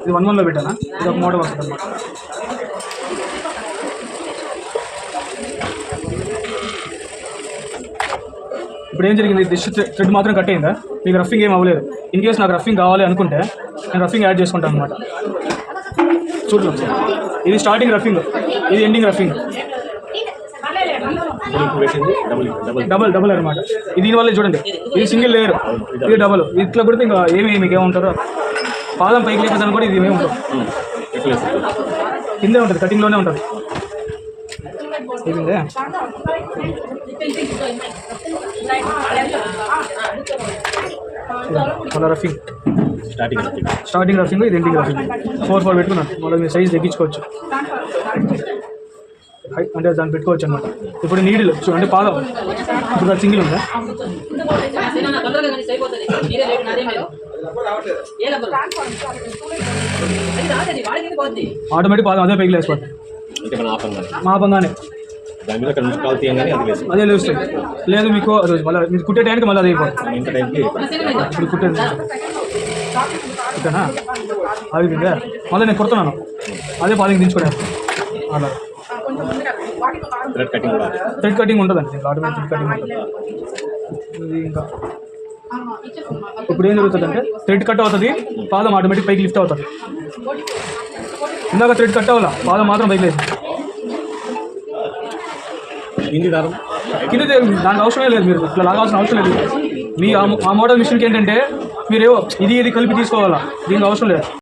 ఇది 1-1లో పెట్టానా, ఇది ఒక మోడల్ వస్తుంది అనమాట. ఇప్పుడు ఏం జరిగింది, దిష్ థ్రెడ్ మాత్రం కట్ అయిందా, మీకు రఫింగ్ ఏం అవ్వలేదు. ఇన్ కేస్ నాకు రఫింగ్ కావాలి అనుకుంటే నేను రఫింగ్ యాడ్ చేసుకుంటాను అనమాట. చూడండి, ఇది స్టార్టింగ్ రఫింగ్, ఇది ఎండింగ్ రఫింగ్, డబల్ అనమాట. ఇది దీనివల్ల చూడండి, ఇది సింగిల్ లేయర్, ఇది డబల్. ఇట్లా కూడా ఇంకా మీకు ఏముంటారో పాదం పైకి లేపేసాను కూడా ఇది ఏమి ఉంటుంది, కిందే ఉంటుంది, కటింగ్లోనే ఉంటుంది. ఇది మళ్ళీ రఫింగ్, స్టార్టింగ్ రఫింగ్, ఇది ఎండింగ్ రఫింగ్. 4 పెట్టుకున్నాను. మళ్ళీ మీరు సైజ్ తగ్గించుకోవచ్చు, అంటే దాన్ని పెట్టుకోవచ్చు అనమాట. ఇప్పుడు నీడిల్ చూడండి, పాదం ఇప్పుడు సింగిల్ ఉందా, ఆటోమేటిక్ పాదం అదే పైకి లేసిపోతుంది మా పంగానే, అదే లేస్తుంది. లేదు మీకు మళ్ళీ మీరు కుట్టే టైంకి మళ్ళీ అదే అయిపోతుంది. ఇప్పుడు కుట్టేది ఓకేనా, అది మళ్ళీ నేను కుడుతున్నాను, అదే పాదం దించుకోవడానికి. అలా థ్రెడ్ కటింగ్ ఉంటుందండి, ఆటోమేటిక్ థ్రెడ్ కటింగ్ ఉంటుంది. ఇది ఇంకా ఇప్పుడు ఏం జరుగుతుందంటే థ్రెడ్ కట్ అవుతుంది, పాదం ఆటోమేటిక్ పైకి లిఫ్ట్ అవుతుంది. ఇందాక థ్రెడ్ కట్ అవ్వాలా, పాదం మాత్రం పైకి లేదు. కింది దానికి అవసరమే లేదు, మీరు ఇట్లా లాగాల్సిన అవసరం లేదు. మీ ఆ మోడల్ మిషన్కి ఏంటంటే మీరు ఇది కలిపి తీసుకోవాలా, దీనికి అవసరం లేదు.